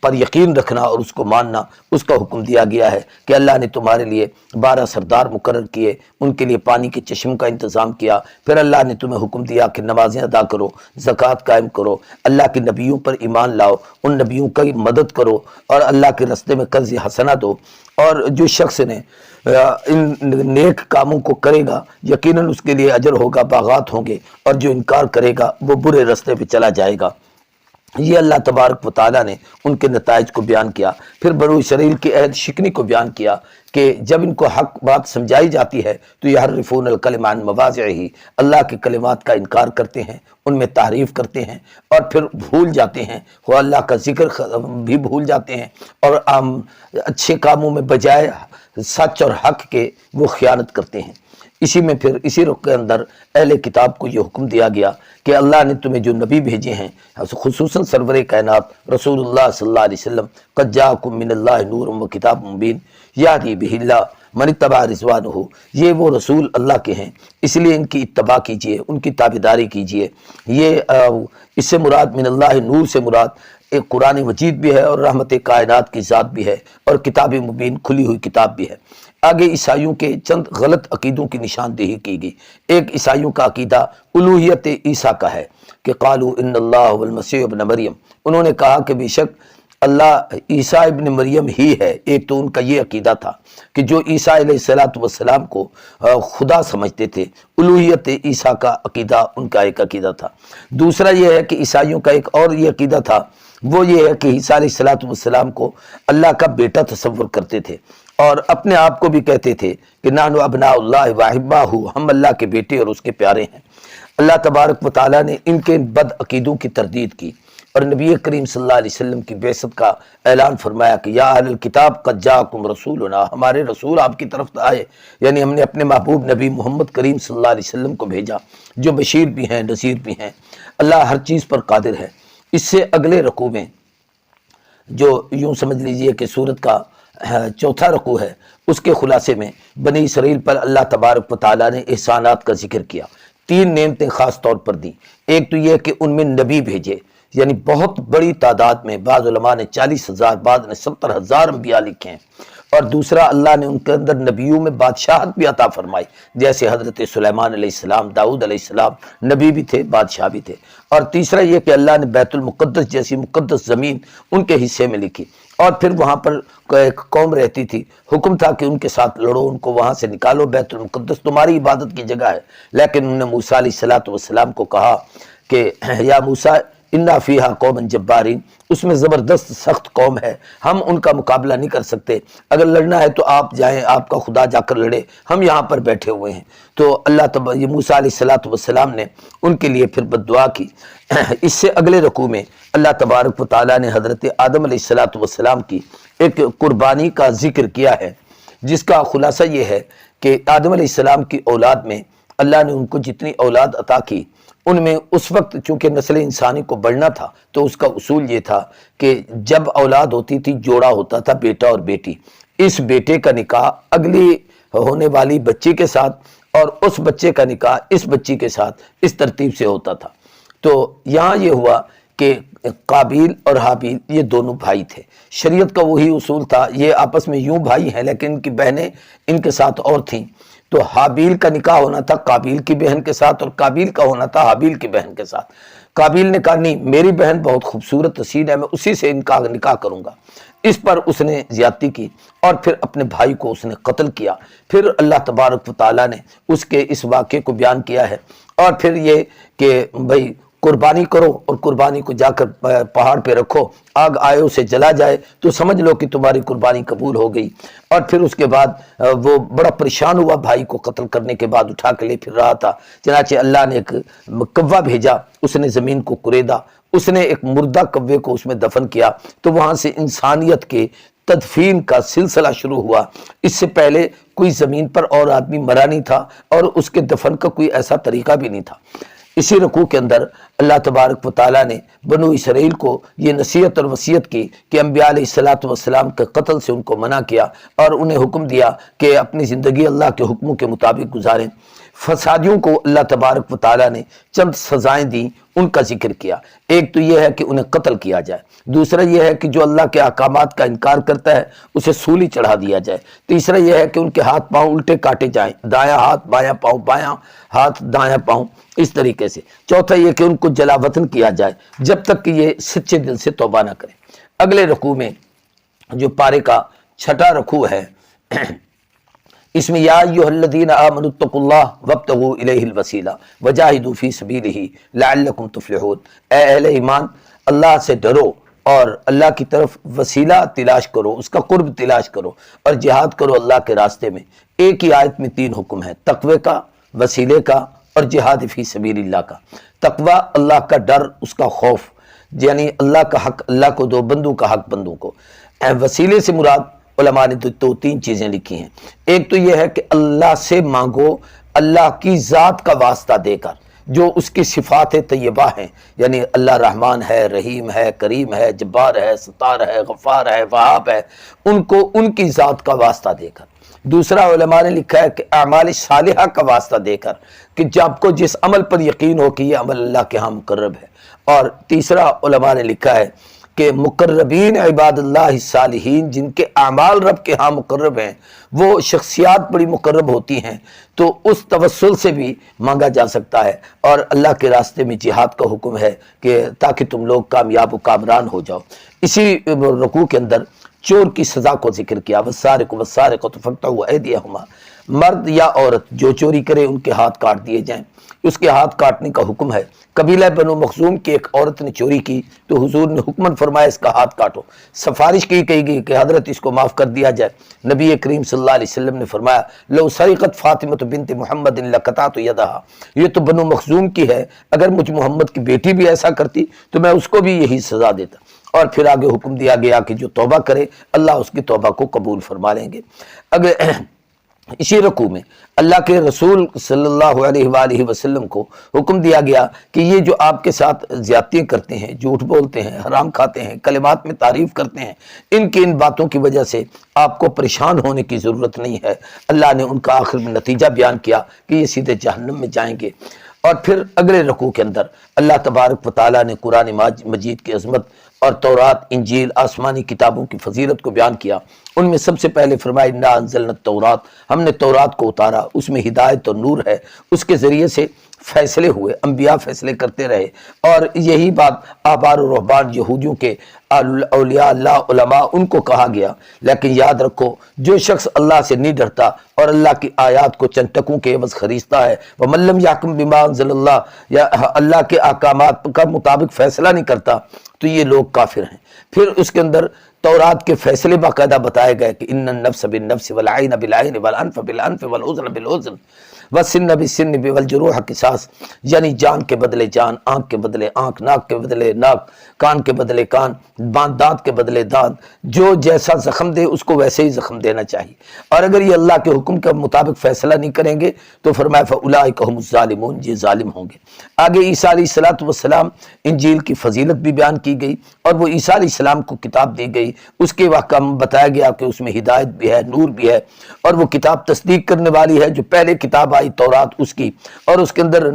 پر یقین رکھنا اور اس کو ماننا، اس کا حکم دیا گیا ہے کہ اللہ نے تمہارے لیے 12 سردار مقرر کیے، ان کے لیے پانی کے چشم کا انتظام کیا، پھر اللہ نے تمہیں حکم دیا کہ نمازیں ادا کرو، زکوٰۃ قائم کرو، اللہ کے نبیوں پر ایمان لاؤ، ان نبیوں کی مدد کرو اور اللہ کے راستے میں قرض حسنہ دو، اور جو شخص نے ان نیک کاموں کو کرے گا یقیناً اس کے لیے اجر ہوگا، باغات ہوں گے، اور جو انکار کرے گا وہ برے راستے پہ چلا جائے گا۔ یہ اللہ تبارک و تعالیٰ نے ان کے نتائج کو بیان کیا۔ پھر بنو اسرائیل کی عہد شکنی کو بیان کیا کہ جب ان کو حق بات سمجھائی جاتی ہے تو یحرفون الکلم عن مواضعہ، اللہ کے کلمات کا انکار کرتے ہیں، ان میں تحریف کرتے ہیں، اور پھر بھول جاتے ہیں، وہ اللہ کا ذکر بھی بھول جاتے ہیں، اور اچھے کاموں میں بجائے سچ اور حق کے وہ خیانت کرتے ہیں۔ اسی میں پھر اسی رخ کے اندر اہل کتاب کو یہ حکم دیا گیا کہ اللہ نے تمہیں جو نبی بھیجے ہیں، خصوصاً سرور کائنات رسول اللہ صلی اللہ علیہ وسلم، قد جاءکم من اللہ نور و کتاب مبین یہدی بہ اللہ من اتبع رضوانہ، یہ وہ رسول اللہ کے ہیں، اس لیے ان کی اتباع کیجئے، ان کی تابعداری کیجئے۔ یہ اس سے مراد من اللہ نور سے مراد ایک قرآن مجید بھی ہے اور رحمت کائنات کی ذات بھی ہے اور کتاب مبین کھلی ہوئی کتاب بھی ہے۔ آگے عیسائیوں کے چند غلط عقیدوں کی نشاندہی کی گئی۔ ایک عیسائیوں کا عقیدہ الوہیت عیسیٰ کا ہے کہ قالوا ان اللہ والمسیح ابن مریم، انہوں نے کہا کہ بے شک اللہ عیسیٰ ابن مریم ہی ہے۔ ایک تو ان کا یہ عقیدہ تھا کہ جو عیسیٰ علیہ السلام کو خدا سمجھتے تھے، الوہیت عیسیٰ کا عقیدہ ان کا ایک عقیدہ تھا۔ دوسرا یہ ہے کہ عیسائیوں کا ایک اور یہ عقیدہ تھا، وہ یہ ہے کہ عیسیٰ علیہ السلام کو اللہ کا بیٹا تصور کرتے تھے اور اپنے آپ کو بھی کہتے تھے کہ نحن ابناء اللہ واحباہ، ہم اللہ کے بیٹے اور اس کے پیارے ہیں۔ اللہ تبارک و تعالیٰ نے ان کے بد عقیدوں کی تردید کی اور نبی کریم صلی اللہ علیہ وسلم کی بعثت کا اعلان فرمایا کہ یا اہل الکتاب قد جاءکم رسولنا، ہمارے رسول آپ کی طرف آئے، یعنی ہم نے اپنے محبوب نبی محمد کریم صلی اللہ علیہ وسلم کو بھیجا جو بشیر بھی ہیں نذیر بھی ہیں۔ اللہ ہر چیز پر قادر ہے۔ اس سے اگلے رکوع میں جو یوں سمجھ لیجئے کہ سورت کا چوتھا رکوع ہے، اس کے خلاصے میں بنی اسرائیل پر اللہ تبارک و تعالیٰ نے احسانات کا ذکر کیا۔ 3 نعمتیں خاص طور پر دی۔ ایک تو یہ کہ ان میں نبی بھیجے، یعنی بہت بڑی تعداد میں، بعض علماء نے 40,000، بعض نے 70,000 انبیاء لکھے ہیں۔ اور دوسرا اللہ نے ان کے اندر نبیوں میں بادشاہت بھی عطا فرمائی، جیسے حضرت سلیمان علیہ السلام، داؤد علیہ السلام نبی بھی تھے، بادشاہ بھی تھے۔ اور تیسرا یہ کہ اللہ نے بیت المقدس جیسی مقدس زمین ان کے حصے میں لکھی، اور پھر وہاں پر ایک قوم رہتی تھی، حکم تھا کہ ان کے ساتھ لڑو، ان کو وہاں سے نکالو، بیت المقدس تمہاری عبادت کی جگہ ہے۔ لیکن انہوں نے موسیٰ علیہ السلام کو کہا کہ یا موسیٰ انا فیہا قوم جبارین، اس میں زبردست سخت قوم ہے، ہم ان کا مقابلہ نہیں کر سکتے، اگر لڑنا ہے تو آپ جائیں، آپ کا خدا جا کر لڑے، ہم یہاں پر بیٹھے ہوئے ہیں۔ تو یہ موسیٰ علیہ السلام نے ان کے لیے پھر بد دعا کی۔ اس سے اگلے رکوع میں اللہ تبارک و تعالیٰ نے حضرت آدم علیہ السلام کی ایک قربانی کا ذکر کیا ہے، جس کا خلاصہ یہ ہے کہ آدم علیہ السلام کی اولاد میں اللہ نے ان کو جتنی اولاد عطا کی، ان میں اس وقت چونکہ نسل انسانی کو بڑھنا تھا تو اس کا اصول یہ تھا کہ جب اولاد ہوتی تھی جوڑا ہوتا تھا، بیٹا اور بیٹی، اس بیٹے کا نکاح اگلی ہونے والی بچی کے ساتھ اور اس بچے کا نکاح اس بچی کے ساتھ اس ترتیب سے ہوتا تھا۔ تو یہاں یہ ہوا کہ قابیل اور حابیل یہ دونوں بھائی تھے، شریعت کا وہی اصول تھا، یہ آپس میں یوں بھائی ہیں لیکن ان کی بہنیں ان کے ساتھ اور تھیں۔ تو حابیل کا نکاح ہونا تھا قابیل کی بہن کے ساتھ اور قابیل کا ہونا تھا حابیل کی بہن کے ساتھ۔ قابیل نے کہا نہیں، میری بہن بہت خوبصورت حسین ہے، میں اسی سے نکاح کروں گا۔ اس پر اس نے زیادتی کی اور پھر اپنے بھائی کو اس نے قتل کیا۔ پھر اللہ تبارک و تعالیٰ نے اس کے اس واقعے کو بیان کیا ہے، اور پھر یہ کہ بھئی قربانی کرو اور قربانی کو جا کر پہاڑ پہ رکھو، آگ آئے اسے جلا جائے تو سمجھ لو کہ تمہاری قربانی قبول ہو گئی۔ اور پھر اس کے بعد وہ بڑا پریشان ہوا، بھائی کو قتل کرنے کے بعد اٹھا کے لے پھر رہا تھا، چنانچہ اللہ نے ایک کوا بھیجا، اس نے زمین کو کریدا، اس نے ایک مردہ کوے کو اس میں دفن کیا، تو وہاں سے انسانیت کے تدفین کا سلسلہ شروع ہوا۔ اس سے پہلے کوئی زمین پر اور آدمی مرا نہیں تھا اور اس کے دفن کا کوئی ایسا طریقہ بھی نہیں تھا۔ اسی رکوع کے اندر اللہ تبارک و تعالیٰ نے بنو اسرائیل کو یہ نصیحت اور وصیت کی کہ انبیاء علیہ السلام کے قتل سے ان کو منع کیا اور انہیں حکم دیا کہ اپنی زندگی اللہ کے حکموں کے مطابق گزاریں۔ فسادیوں کو اللہ تبارک و تعالیٰ نے چند سزائیں دیں، ان کا ذکر کیا۔ ایک تو یہ ہے کہ انہیں قتل کیا جائے، دوسرا یہ ہے کہ جو اللہ کے احکامات کا انکار کرتا ہے اسے سولی چڑھا دیا جائے، تیسرا یہ ہے کہ ان کے ہاتھ پاؤں الٹے کاٹے جائیں، دایاں ہاتھ بایاں پاؤں، بایاں ہاتھ دایاں پاؤں، اس طریقے سے۔ چوتھا یہ کہ ان کو جلا وطن کیا جائے جب تک کہ یہ سچے دل سے توبہ نہ کریں۔ اگلے رکوع میں جو پارے کا چھٹا رکوع ہے، اس میں یا ایھا الذین آمنوا اتقوا اللہ وابتغوا الیہ الوسیلہ وجاہدوا فی سبیلہ لعلکم تفلحون، اے اہل ایمان اللہ سے ڈرو اور اللہ کی طرف وسیلہ تلاش کرو، اس کا قرب تلاش کرو اور جہاد کرو اللہ کے راستے میں۔ ایک ہی آیت میں 3 حکم ہیں، تقوی کا، وسیلے کا اور جہاد فی سبیل اللہ کا۔ تقوی اللہ کا ڈر، اس کا خوف، یعنی اللہ کا حق اللہ کو دو، بندوں کا حق بندوں کو۔ وسیلے سے مراد علماء نے تو 3 چیزیں لکھی ہیں۔ ایک تو یہ ہے کہ اللہ سے مانگو اللہ کی ذات کا واسطہ دے کر، جو اس کی صفات طیبہ ہیں، یعنی اللہ رحمان ہے، رحیم ہے، کریم ہے، جبار ہے، ستار ہے، غفار ہے، وہاب ہے، ان کو ان کی ذات کا واسطہ دے کر۔ دوسرا علماء نے لکھا ہے کہ اعمال صالحہ کا واسطہ دے کر، کہ جب کو جس عمل پر یقین ہو کہ یہ عمل اللہ کے ہاں مقرب ہے۔ اور تیسرا علماء نے لکھا ہے کہ مقربین عباد اللہ صالحین، جن کے اعمال رب کے ہاں مقرب ہیں، وہ شخصیات بڑی مقرب ہوتی ہیں، تو اس توسل سے بھی مانگا جا سکتا ہے۔ اور اللہ کے راستے میں جہاد کا حکم ہے کہ تاکہ تم لوگ کامیاب و کامران ہو جاؤ۔ اسی رکوع کے اندر چور کی سزا کو ذکر کیا، والسارق والسارقۃ فاقطعوا ایدیہما، مرد یا عورت جو چوری کرے ان کے ہاتھ کاٹ دیے جائیں، اس کے ہاتھ کاٹنے کا حکم ہے۔ قبیلہ بنو مخزوم کی ایک عورت نے چوری کی تو حضور نے حکمن فرمایا اس کا ہاتھ کاٹو، سفارش کی گئی کہ حضرت اس کو معاف کر دیا جائے۔ نبی کریم صلی اللہ علیہ وسلم نے فرمایا لو سرقت فاطمہ بنت محمد لقطعت یدہا، یہ تو بنو مخزوم کی ہے، اگر مجھ محمد کی بیٹی بھی ایسا کرتی تو میں اس کو بھی یہی سزا دیتا۔ اور پھر آگے حکم دیا گیا کہ جو توبہ کرے اللہ اس کی توبہ کو قبول فرما لیں گے۔ اگر اسی رکوع میں اللہ کے رسول صلی اللہ علیہ وآلہ وسلم کو حکم دیا گیا کہ یہ جو آپ کے ساتھ زیادتیاں کرتے ہیں، جھوٹ بولتے ہیں، حرام کھاتے ہیں، کلمات میں تعریف کرتے ہیں، ان باتوں کی وجہ سے آپ کو پریشان ہونے کی ضرورت نہیں ہے۔ اللہ نے ان کا آخر میں نتیجہ بیان کیا کہ یہ سیدھے جہنم میں جائیں گے۔ اور پھر اگلے رکوع کے اندر اللہ تبارک و تعالیٰ نے قرآن مجید کی عظمت اور تورات، انجیل، آسمانی کتابوں کی فضیلت کو بیان کیا۔ ان میں سب سے پہلے فرمایا انا انزلنا التورات، ہم نے تورات کو اتارا، اس میں ہدایت اور نور ہے، اس کے ذریعے سے فیصلے ہوئے، انبیاء فیصلے کرتے رہے۔ اور یہی بات احبار و رہبان یہودیوں کے اولیاء اللہ علماء ان کو کہا گیا۔ لیکن یاد رکھو جو شخص اللہ سے نہیں ڈرتا اور اللہ کی آیات کو چند ٹکوں کے عوض خریدتا ہے، وَمَن لَّمْ يَحْكُم بِمَا أَنزَلَ اللَّهُ، یا اللہ کے احکامات کا مطابق فیصلہ نہیں کرتا تو یہ لوگ کافر ہیں۔ پھر اس کے اندر تورات کے فیصلے باقاعدہ بتائے گئے کہ ان النفس بالنفس والعین بالعین والانف بالانف والاذن بالاذن والسن بالسن والجروح قصاص، یعنی جان کے بدلے جان، آنکھ کے بدلے آنکھ، ناک کے بدلے ناک، کان کے بدلے کان، دانت کے بدلے دانت، جو جیسا زخم دے اس کو ویسے ہی زخم دینا چاہیے۔ اور اگر یہ اللہ کے حکم کے مطابق فیصلہ نہیں کریں گے تو فرمایا فاولئک هم الظالمون، یہ ظالم ہوں گے۔ آگے عیسیٰ علیہ السلام انجیل کی فضیلت بھی بیان کی گئی اور وہ عیسیٰ علیہ السلام کو کتاب دی گئی، اس کے واقعہ بتایا گیا کہ اس میں ہدایت بھی ہے، نور بھی ہے، اور وہ کتاب تصدیق کرنے والی ہے جو پہلے کتاب آئی تورات اس کی، اور اس کے اندر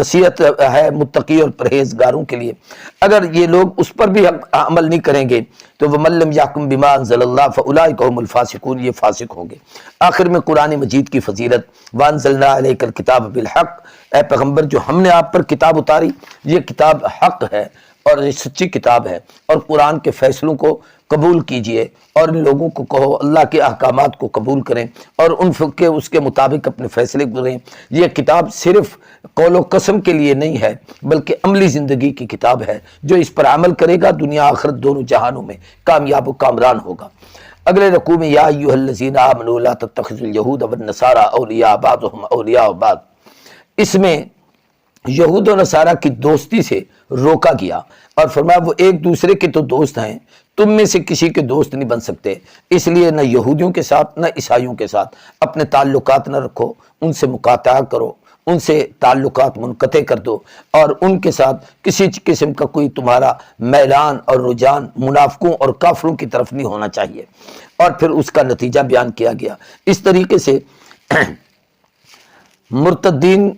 نصیحت ہے متقی اور پرہیزگاروں کے لیے۔ اگر یہ لوگ اس پر بھی عمل نہیں کریں گے تو وَمَن لَّمْ يَحْكُم بِمَا أَنزَلَ اللَّهُ فَأُولَٰئِكَ هُمُ الْفَاسِقُونَ، یہ فاسق ہوں گے۔ آخر میں قرآن مجید کی فضیلت، وَأَنزَلْنَا عَلَيْكَ الْكِتَابَ بِالْحَقِّ، اے پیغمبر جو ہم نے آپ پر کتاب اتاری یہ کتاب حق ہے اور یہ سچی کتاب ہے، اور قرآن کے فیصلوں کو قبول کیجئے اور ان لوگوں کو کہو اللہ کے احکامات کو قبول کریں اور ان کے اس کے مطابق اپنے فیصلے کریں۔ یہ کتاب صرف قول و قسم کے لیے نہیں ہے بلکہ عملی زندگی کی کتاب ہے، جو اس پر عمل کرے گا دنیا آخرت دونوں جہانوں میں کامیاب و کامران ہوگا۔ اگلے رکوع میں یا ایھا الذین آمنوا لا تتخذوا اليہود والنصارى اولیاء بعضهم اولیاء بعض، اس میں یہود و نصارہ کی دوستی سے روکا گیا اور فرمایا وہ ایک دوسرے کے تو دوست ہیں، تم میں سے کسی کے دوست نہیں بن سکتے، اس لیے نہ یہودیوں کے ساتھ نہ عیسائیوں کے ساتھ اپنے تعلقات نہ رکھو، ان سے مقاطعہ کرو، ان سے تعلقات منقطع کر دو، اور ان کے ساتھ کسی قسم کا کوئی تمہارا میلان اور رجحان منافقوں اور کافروں کی طرف نہیں ہونا چاہیے۔ اور پھر اس کا نتیجہ بیان کیا گیا۔ اس طریقے سے مرتدین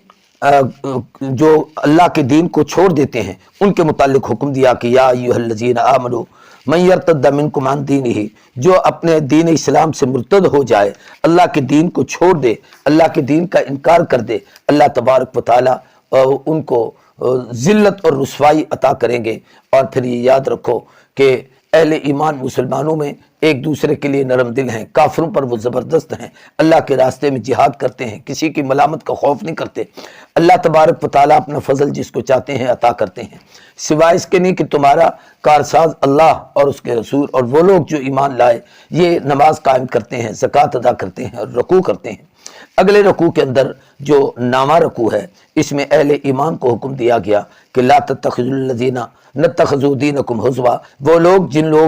جو اللہ کے دین کو چھوڑ دیتے ہیں ان کے متعلق حکم دیا کہ یا ایھا الذین آمنوا من یرتد منکم عن دینہ، جو اپنے دین اسلام سے مرتد ہو جائے، اللہ کے دین کو چھوڑ دے، اللہ کے دین کا انکار کر دے، اللہ تبارک و تعالی ان کو ذلت اور رسوائی عطا کریں گے۔ اور پھر یہ یاد رکھو کہ اہل ایمان مسلمانوں میں ایک دوسرے کے لیے نرم دل ہیں، کافروں پر وہ زبردست ہیں، اللہ کے راستے میں جہاد کرتے ہیں، کسی کی ملامت کا خوف نہیں کرتے۔ اللہ تبارک و تعالیٰ اپنا فضل جس کو چاہتے ہیں عطا کرتے ہیں، سوائے اس کے نہیں کہ تمہارا کارساز اللہ اور اس کے رسول اور وہ لوگ جو ایمان لائے یہ نماز قائم کرتے ہیں، زکوٰۃ ادا کرتے ہیں اور رکوع کرتے ہیں۔ اگلے رکوع کے اندر جو نامہ رکوع ہے اس میں اہل ایمان کو حکم دیا گیا کہ لا تتخذوا الذین نتخذوا دینکم ہزوا، وہ لوگ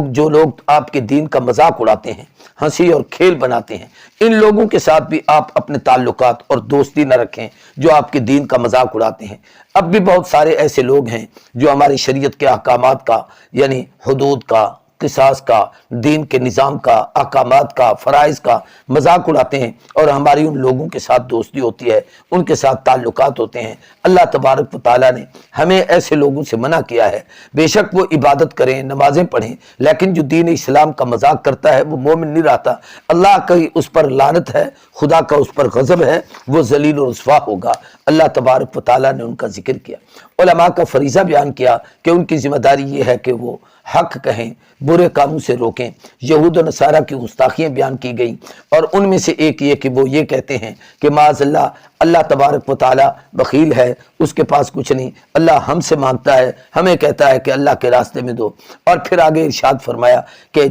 جو لوگ آپ کے دین کا مذاق اڑاتے ہیں، ہنسی اور کھیل بناتے ہیں، ان لوگوں کے ساتھ بھی آپ اپنے تعلقات اور دوستی نہ رکھیں جو آپ کے دین کا مذاق اڑاتے ہیں۔ اب بھی بہت سارے ایسے لوگ ہیں جو ہماری شریعت کے احکامات کا یعنی حدود کا، قصاص کا، دین کے نظام کا، احکامات کا، فرائض کا مذاق اڑاتے ہیں اور ہماری ان لوگوں کے ساتھ دوستی ہوتی ہے، ان کے ساتھ تعلقات ہوتے ہیں۔ اللہ تبارک و تعالیٰ نے ہمیں ایسے لوگوں سے منع کیا ہے۔ بے شک وہ عبادت کریں، نمازیں پڑھیں، لیکن جو دین اسلام کا مذاق کرتا ہے وہ مومن نہیں رہتا۔ اللہ کی اس پر لعنت ہے، خدا کا اس پر غضب ہے، وہ ذلیل و رسوا ہوگا۔ اللہ تبارک و تعالیٰ نے ان کا ذکر کیا، علماء کا فریضہ بیان کیا کہ ان کی ذمہ داری یہ ہے کہ وہ حق کہیں، برے کاموں سے روکیں۔ یہود و نصارہ کی گستاخیاں بیان کی گئیں، اور ان میں سے ایک یہ کہ وہ یہ کہتے ہیں کہ معاذ اللہ، اللہ تبارک و تعالیٰ بخیل ہے، اس کے پاس کچھ نہیں، اللہ ہم سے مانگتا ہے، ہمیں کہتا ہے کہ اللہ کے راستے میں دو۔ اور پھر آگے ارشاد فرمایا کہ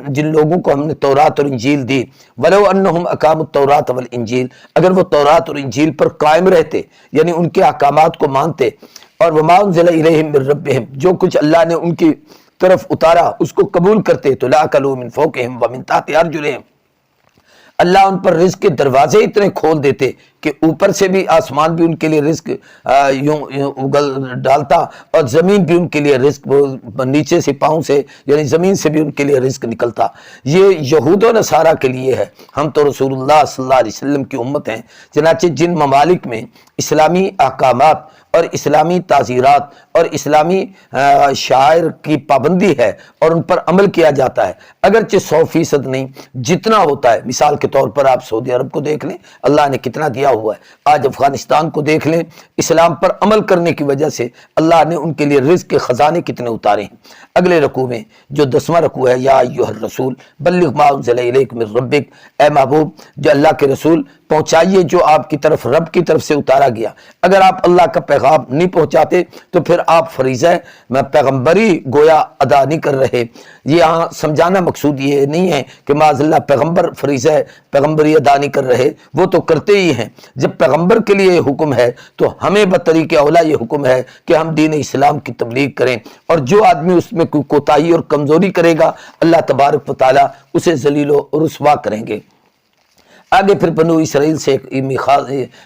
جن لوگوں کو ہم نے تورات اور انجیل دی، وَلَوْ أَنَّهُمْ أَقَامُوا التَّوْرَاةَ وَالْإِنجِيلَ، اگر وہ تورات اور انجیل پر قائم رہتے، یعنی ان کے احکامات کو مانتے، اور وَمَا أُنزِلَ إِلَيْهِم مِّن رَّبِّهِمْ، جو کچھ اللہ نے ان کی طرف اتارا اس کو قبول کرتے، تو لَأَكَلُوا مِن فَوْقِهِمْ وَمِن تَحْتِ أَرْجُلِهِمْ، اللہ ان پر رزق کے دروازے اتنے کھول دیتے کہ اوپر سے بھی آسمان بھی ان کے لیے رزق یوں اگل ڈالتا، اور زمین بھی ان کے لیے رزق نیچے سے پاؤں سے یعنی زمین سے بھی ان کے لیے رزق نکلتا۔ یہ یہود و نصارہ کے لیے ہے، ہم تو رسول اللہ صلی اللہ علیہ وسلم کی امت ہیں۔ چنانچہ جن ممالک میں اسلامی احکامات اور اسلامی تعزیرات اور اسلامی شاعر کی پابندی ہے اور ان پر عمل کیا جاتا ہے، اگرچہ 100% نہیں، جتنا ہوتا ہے، مثال کے طور پر آپ سعودی عرب کو دیکھ لیں، اللہ نے کتنا دیا ہوا ہے۔ آج افغانستان کو دیکھ لیں، اسلام پر عمل کرنے کی وجہ سے اللہ نے ان کے لیے رزق کے خزانے کتنے اتارے ہیں۔ اگلے رکوع میں جو 10واں رکوع ہے، یا ایھا الرسول بلغ ما انزل الیک من ربک، اے محبوب جو اللہ کے رسول پہنچائیے جو آپ کی طرف رب کی طرف سے اتارا گیا۔ اگر آپ اللہ کا پیغام نہیں پہنچاتے تو پھر آپ فریضہ پیغمبری گویا ادا نہیں کر رہے۔ یہاں سمجھانا مقصود یہ نہیں ہے کہ معاذ اللہ پیغمبر فریضہ پیغمبری ادا نہیں کر رہے، وہ تو کرتے ہی ہیں۔ جب پیغمبر کے لیے یہ حکم ہے تو ہمیں بطریق اولا یہ حکم ہے کہ ہم دین اسلام کی تبلیغ کریں، اور جو آدمی اس میں کوئی کوتاہی اور کمزوری کرے گا اللہ تبارک و تعالیٰ اسے ذلیل و رسوا کریں گے۔ آگے پھر بنو اسرائیل سے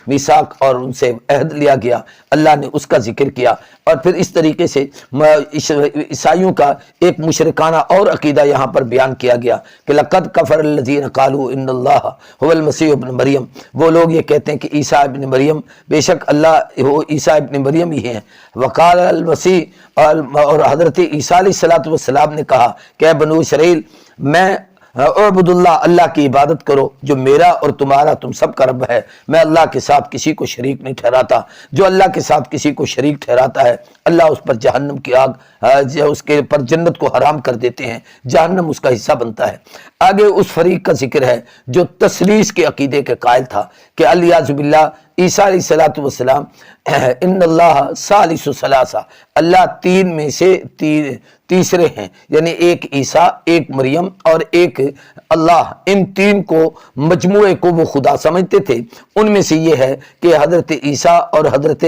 میثاق اور ان سے عہد لیا گیا، اللہ نے اس کا ذکر کیا۔ اور پھر اس طریقے سے عیسائیوں کا ایک مشرکانہ اور عقیدہ یہاں پر بیان کیا گیا کہ لقد کفر الذین قالوا ان اللہ هو المسیح ابن مریم، وہ لوگ یہ کہتے ہیں کہ عیسیٰ ابن مریم، بے شک اللہ وہ عیسیٰ ابن مریم ہی ہیں۔ وقال المسیح، اور حضرت عیسیٰ علیہ السلام نے کہا کہ اے بنو اسرائیل، میں اعبد اللہ، اللہ کی عبادت کرو جو میرا اور تمہارا تم سب کا رب ہے، میں اللہ کے ساتھ کسی کو شریک نہیں ٹھہراتا۔ جو اللہ کے ساتھ کسی کو شریک ٹھہراتا ہے اللہ اس پر جہنم کی آگ، اس کے پر جنت کو حرام کر دیتے ہیں، جہنم اس کا حصہ بنتا ہے۔ آگے اس فریق کا ذکر ہے جو تثلیث کے عقیدے کے قائل تھا کہ الیاذ باللہ عیسیٰ علیہ السلام ان اللہ ثالث ثلاثہ، اللہ تین میں سے تیسرے ہیں، یعنی ایک عیسیٰ، ایک مریم اور ایک اللہ، ان تین کو مجموعے کو وہ خدا سمجھتے تھے۔ ان میں سے یہ ہے کہ حضرت عیسیٰ اور حضرت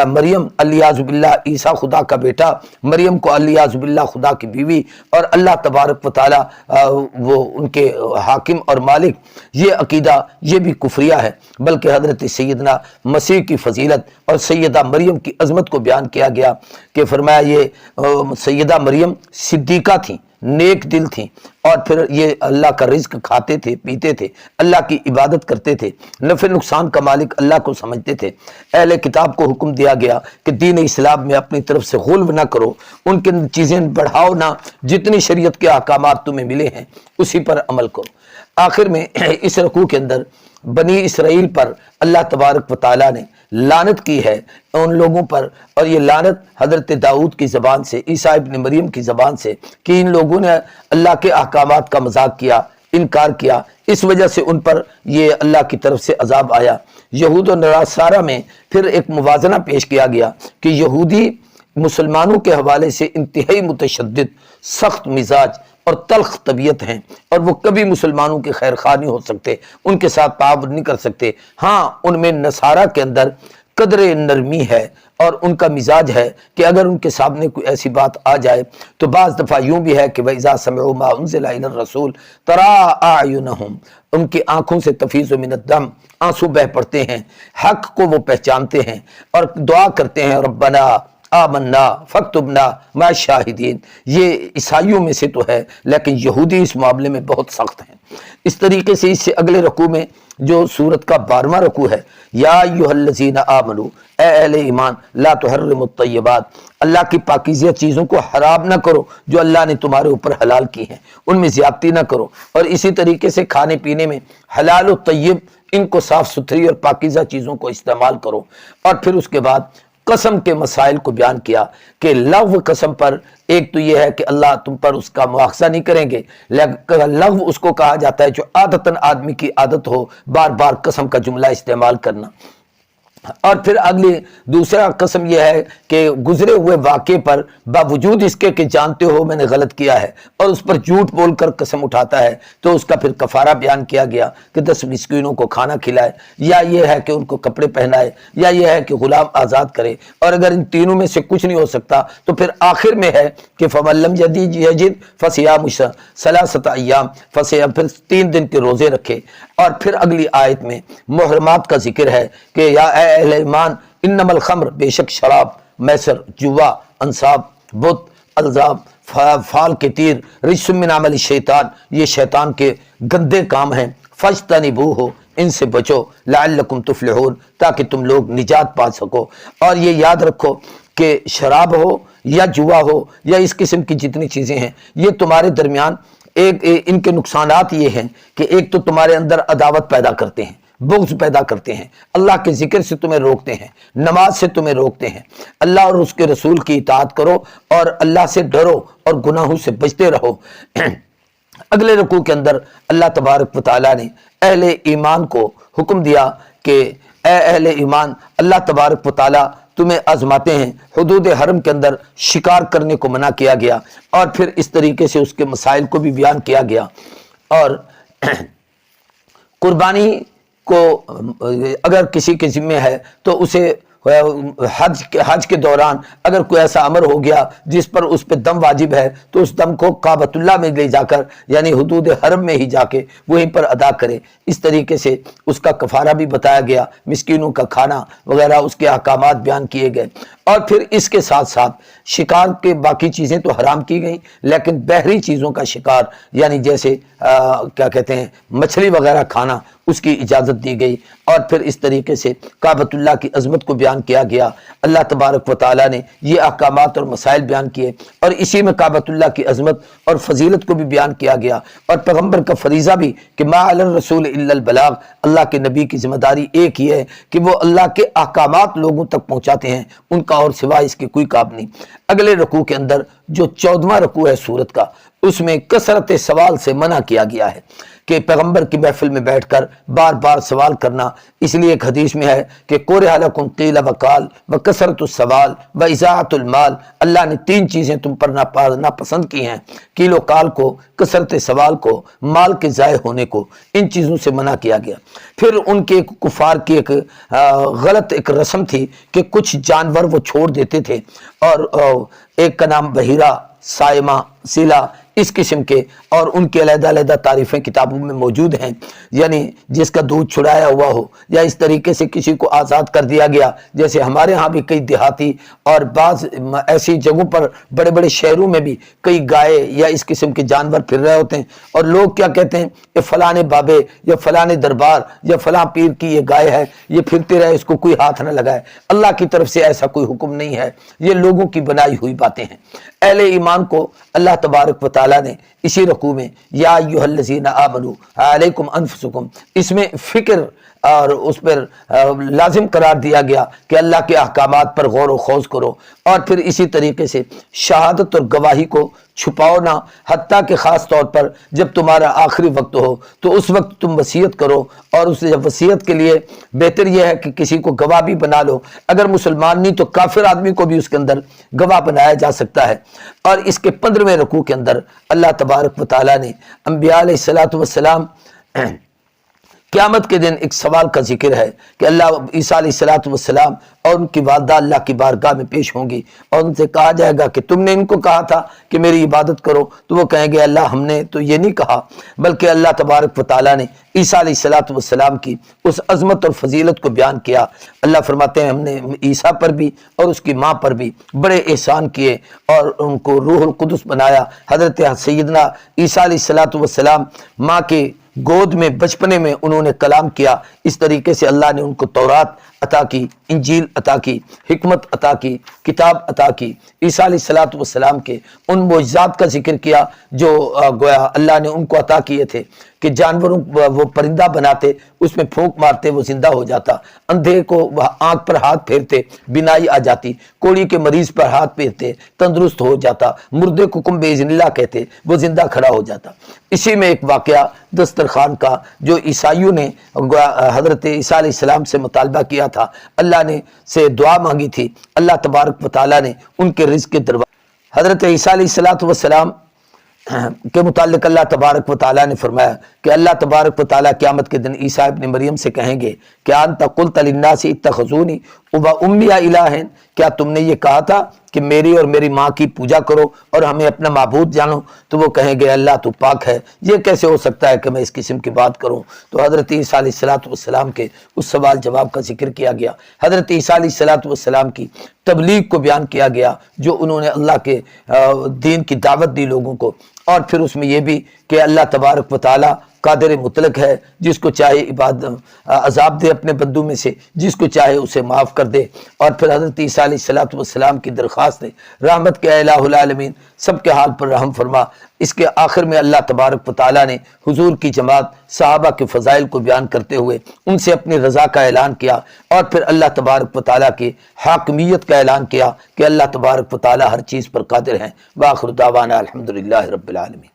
مریم الیاذ باللہ، عیسیٰ خدا کا بیٹا، مریم کو الیاذ باللہ خدا کی بیوی، اور اللہ تبارک و تعالی وہ ان کے حاکم اور مالک۔ یہ عقیدہ یہ بھی کفریہ ہے، بلکہ حضرت سیدنا مسیح کی فضیلت اور سیدہ مریم کی عظمت کو بیان کیا گیا کہ فرمایا یہ سیدہ مریم صدیقہ تھیں، نیک دل تھیں، اور پھر یہ اللہ کا رزق کھاتے تھے، پیتے تھے، اللہ کی عبادت کرتے تھے، نفع نقصان کا مالک اللہ کو سمجھتے تھے۔ اہل کتاب کو حکم دیا گیا کہ دین اسلام میں اپنی طرف سے غلو نہ کرو، ان کی چیزیں بڑھاؤ نہ، جتنی شریعت کے احکامات تمہیں ملے ہیں اسی پر عمل کرو۔ آخر میں اس رکوع کے اندر بنی اسرائیل پر اللہ تبارک و تعالیٰ نے لعنت کی ہے ان لوگوں پر، اور یہ لعنت حضرت داؤد کی زبان سے، عیسیٰ ابن مریم کی زبان سے، کہ ان لوگوں نے اللہ کے احکامات کا مذاق کیا، انکار کیا، اس وجہ سے ان پر یہ اللہ کی طرف سے عذاب آیا۔ یہود و نصارہ میں پھر ایک موازنہ پیش کیا گیا کہ یہودی مسلمانوں کے حوالے سے انتہائی متشدد، سخت مزاج اور تلخ طبیعت ہیں، اور وہ کبھی مسلمانوں کے خیر خواہ نہیں ہو سکتے، ان کے ساتھ تعاون نہیں کر سکتے۔ ہاں ان میں نصارہ کے اندر قدر نرمی ہے، اور ان کا مزاج ہے کہ اگر ان کے سامنے کوئی ایسی بات آ جائے تو بعض دفعہ یوں بھی ہے کہ وَإِذَا سَمِعُوا مَا أُنزِلَ إِلَى الرَّسُولِ تَرَىٰ أَعْيُنَهُمْ، ان کی آنکھوں سے تفیض من الدم، آنسو بہ پڑتے ہیں، حق کو وہ پہچانتے ہیں اور دعا کرتے ہیں ربنا آمنا فاکتبنا مع الشاہدین، یہ عیسائیوں میں سے تو ہے لیکن یہودی اس معاملے میں بہت سخت ہیں۔ اس طریقے سے اس سے اگلے رکوع میں جو سورت کا 12واں رکوع ہے، یا ایھا الذین آمنوا، اے اہل ایمان، لا تحرموا الطیبات، اللہ کی پاکیزہ چیزوں کو حرام نہ کرو جو اللہ نے تمہارے اوپر حلال کی ہیں، ان میں زیادتی نہ کرو، اور اسی طریقے سے کھانے پینے میں حلال و طیب، ان کو صاف ستھری اور پاکیزہ چیزوں کو استعمال کرو۔ اور پھر اس کے بعد قسم کے مسائل کو بیان کیا کہ لغو قسم پر ایک تو یہ ہے کہ اللہ تم پر اس کا مواخذہ نہیں کریں گے، لیکن لغو اس کو کہا جاتا ہے جو عادتاً آدمی کی عادت ہو بار بار قسم کا جملہ استعمال کرنا۔ اور پھر اگلی دوسرا قسم یہ ہے کہ گزرے ہوئے واقعے پر باوجود اس کے کہ جانتے ہو میں نے غلط کیا ہے اور اس پر جھوٹ بول کر قسم اٹھاتا ہے، تو اس کا پھر کفارہ بیان کیا گیا کہ 10 مسکینوں کو کھانا کھلائے، یا یہ ہے کہ ان کو کپڑے پہنائے، یا یہ ہے کہ غلام آزاد کرے۔ اور اگر ان تینوں میں سے کچھ نہیں ہو سکتا تو پھر آخر میں ہے کہ فَمَن لَّمْ يَجِدْ فَصِيَامُ ثَلَاثَةَ أَيَّامٍ، پھر 3 دن کے روزے رکھے۔ اور پھر اگلی آیت میں محرمات کا ذکر ہے کہ یا اے اہل ایمان انما الخمر، بے شک شراب، میسر، جوا، انصاب، بت، الزام، فال کے تیر، رجس من عمل الشیطان، یہ شیطان کے گندے کام ہیں، فاجتنبوہ، ان سے بچو، لعلکم تفلحون، تاکہ تم لوگ نجات پا سکو۔ اور یہ یاد رکھو کہ شراب ہو یا جوا ہو یا اس قسم کی جتنی چیزیں ہیں، یہ تمہارے درمیان ان کے نقصانات یہ ہیں کہ ایک تو تمہارے اندر عداوت پیدا کرتے ہیں، بغض پیدا کرتے ہیں، اللہ کے ذکر سے تمہیں روکتے ہیں، نماز سے تمہیں روکتے ہیں۔ اللہ اور اس کے رسول کی اطاعت کرو اور اللہ سے ڈرو اور گناہوں سے بچتے رہو۔ اگلے رکوع کے اندر اللہ تبارک و تعالیٰ نے اہل ایمان کو حکم دیا کہ اے اہل ایمان، اللہ تبارک و تعالیٰ تمہیں آزماتے ہیں۔ حدود حرم کے اندر شکار کرنے کو منع کیا گیا، اور پھر اس طریقے سے اس کے مسائل کو بھی بیان کیا گیا۔ اور قربانی کو اگر کسی کے ذمہ ہے تو اسے حج کے دوران اگر کوئی ایسا امر ہو گیا جس پر اس پہ دم واجب ہے تو اس دم کو کعبۃ اللہ میں لے جا کر، یعنی حدود حرم میں ہی جا کے وہیں پر ادا کرے۔ اس طریقے سے اس کا کفارہ بھی بتایا گیا، مسکینوں کا کھانا وغیرہ، اس کے احکامات بیان کیے گئے۔ اور پھر اس کے ساتھ ساتھ شکار کے باقی چیزیں تو حرام کی گئیں، لیکن بحری چیزوں کا شکار، یعنی جیسے کیا کہتے ہیں مچھلی وغیرہ کھانا، اس کی اجازت دی گئی۔ اور پھر اس طریقے سے کعبۃ اللہ کی عظمت کو بیان کیا گیا۔ اللہ تبارک و تعالیٰ نے یہ احکامات اور مسائل بیان کیے، اور اسی میں کعبۃ اللہ کی عظمت اور فضیلت کو بھی بیان کیا گیا۔ اور پیغمبر کا فریضہ بھی کہ ما علی الرسول الا البلاغ، اللہ کے نبی کی ذمہ داری ایک ہی ہے کہ وہ اللہ کے احکامات لوگوں تک پہنچاتے ہیں، ان کا اور سوائے اس کے کوئی کام نہیں۔ اگلے رکوع کے اندر جو 14واں رکوع ہے سورت کا، اس میں کثرت سوال سے منع کیا گیا ہے کہ پیغمبر کی محفل میں بیٹھ کر بار بار سوال کرنا۔ اس لیے ایک حدیث میں ہے کہ کورہ لکم قیل وقال وکثرت السوال واضاعۃ المال، اللہ نے 3 چیزیں تم پر ناپسند کی ہیں، قیل و قال کو، کثرت سوال کو، مال کے ضائع ہونے کو، ان چیزوں سے منع کیا گیا۔ پھر ان کے کفار کی ایک غلط ایک رسم تھی کہ کچھ جانور وہ چھوڑ دیتے تھے، اور ایک کا نام بحیرہ، سائمہ، سیلا، اس قسم کے، اور ان کے علیحدہ علیحدہ تعریفیں کتابوں میں موجود ہیں، یعنی جس کا دودھ چھڑایا ہوا ہو یا اس طریقے سے کسی کو آزاد کر دیا گیا، جیسے ہمارے ہاں بھی کئی دیہاتی اور بعض ایسی جگہوں پر بڑے بڑے شہروں میں بھی کئی گائے یا اس قسم کے جانور پھر رہے ہوتے ہیں، اور لوگ کیا کہتے ہیں کہ فلانے بابے یا فلانے دربار یا فلاں پیر کی یہ گائے ہے، یہ پھرتے رہے، اس کو کوئی ہاتھ نہ لگائے۔ اللہ کی طرف سے ایسا کوئی حکم نہیں ہے، یہ لوگوں کی بنائی ہوئی باتیں ہیں۔ اہل ایمان کو اللہ تبارک و تعالیٰ نے اسی رکوع میں یا ایھا الذین آمنوا علیکم انفسکم، اس میں فکر اور اس پر لازم قرار دیا گیا کہ اللہ کے احکامات پر غور و خوض کرو۔ اور پھر اسی طریقے سے شہادت اور گواہی کو چھپاؤ نہ، حتیٰ کہ خاص طور پر جب تمہارا آخری وقت ہو تو اس وقت تم وصیت کرو، اور اس وصیت کے لیے بہتر یہ ہے کہ کسی کو گواہ بھی بنا لو، اگر مسلمان نہیں تو کافر آدمی کو بھی اس کے اندر گواہ بنایا جا سکتا ہے۔ اور اس کے 15ویں رکوع کے اندر اللہ تبارک و تعالیٰ نے انبیاء علیہ الصلوۃ والسلام قیامت کے دن ایک سوال کا ذکر ہے کہ اللہ عیسیٰ علیہ السلام اور ان کی والدہ اللہ کی بارگاہ میں پیش ہوں گی اور ان سے کہا جائے گا کہ تم نے ان کو کہا تھا کہ میری عبادت کرو، تو وہ کہیں گے اللہ ہم نے تو یہ نہیں کہا، بلکہ اللہ تبارک و تعالیٰ نے عیسیٰ علیہ السلام کی اس عظمت اور فضیلت کو بیان کیا۔ اللہ فرماتے ہیں ہم نے عیسیٰ پر بھی اور اس کی ماں پر بھی بڑے احسان کیے اور ان کو روح القدس بنایا۔ حضرت سیدنا عیسیٰ علیہ السلام ماں کے گود میں بچپنے میں انہوں نے کلام کیا، اس طریقے سے اللہ نے ان کو تورات عطا کی، انجیل عطا کی، حکمت عطا کی، کتاب عطا کی۔ عیسیٰ علیہ السلام کے ان معجزات کا ذکر کیا جو گویا اللہ نے ان کو عطا کیے تھے کہ جانوروں وہ پرندہ بناتے، اس میں پھونک مارتے وہ زندہ ہو جاتا، اندھے کو آنکھ پر ہاتھ پھیرتے بینائی آ جاتی، کوڑی کے مریض پر ہاتھ پھیرتے تندرست ہو جاتا، مردے کو قم باذن اللہ کہتے وہ زندہ کھڑا ہو جاتا۔ اسی میں ایک واقعہ دسترخوان کا جو عیسائیوں نے حضرت عیسیٰ علیہ السلام سے مطالبہ کیا تھا، اللہ نے سے دعا مانگی تھی، اللہ تبارک و تعالیٰ نے ان کے رزق کے دروازے حضرت عیسیٰ علیہ السلام کے متعلق اللہ تبارک و تعالیٰ نے فرمایا کہ اللہ تبارک و تعالیٰ قیامت کے دن عیسیٰ ابن مریم سے کہیں گے کہ انت قلت للناس اتخذونی وامی الہین، کیا تم نے یہ کہا تھا کہ میری اور میری ماں کی پوجا کرو اور ہمیں اپنا معبود جانو؟ تو وہ کہیں گے اللہ تو پاک ہے، یہ کیسے ہو سکتا ہے کہ میں اس قسم کی بات کروں؟ تو حضرت عیسیٰ علیہ السلام کے اس سوال جواب کا ذکر کیا گیا، حضرت عیسیٰ علیہ السلام کی تبلیغ کو بیان کیا گیا جو انہوں نے اللہ کے دین کی دعوت دی لوگوں کو، اور پھر اس میں یہ بھی کہ اللہ تبارک و تعالیٰ قادر مطلق ہے، جس کو چاہے عذاب دے اپنے بندوں میں سے، جس کو چاہے اسے معاف کر دے۔ اور پھر حضرت عیسیٰ علیہ السلام کی درخواست ہے رحمت کے الہ العالمین سب کے حال پر رحم فرما۔ اس کے آخر میں اللہ تبارک و تعالیٰ نے حضور کی جماعت صحابہ کے فضائل کو بیان کرتے ہوئے ان سے اپنی رضا کا اعلان کیا، اور پھر اللہ تبارک و تعالیٰ کی حاکمیت کا اعلان کیا کہ اللہ تبارک و تعالیٰ ہر چیز پر قادر ہیں۔ وآخر دعوانا الحمدللہ رب العالمین۔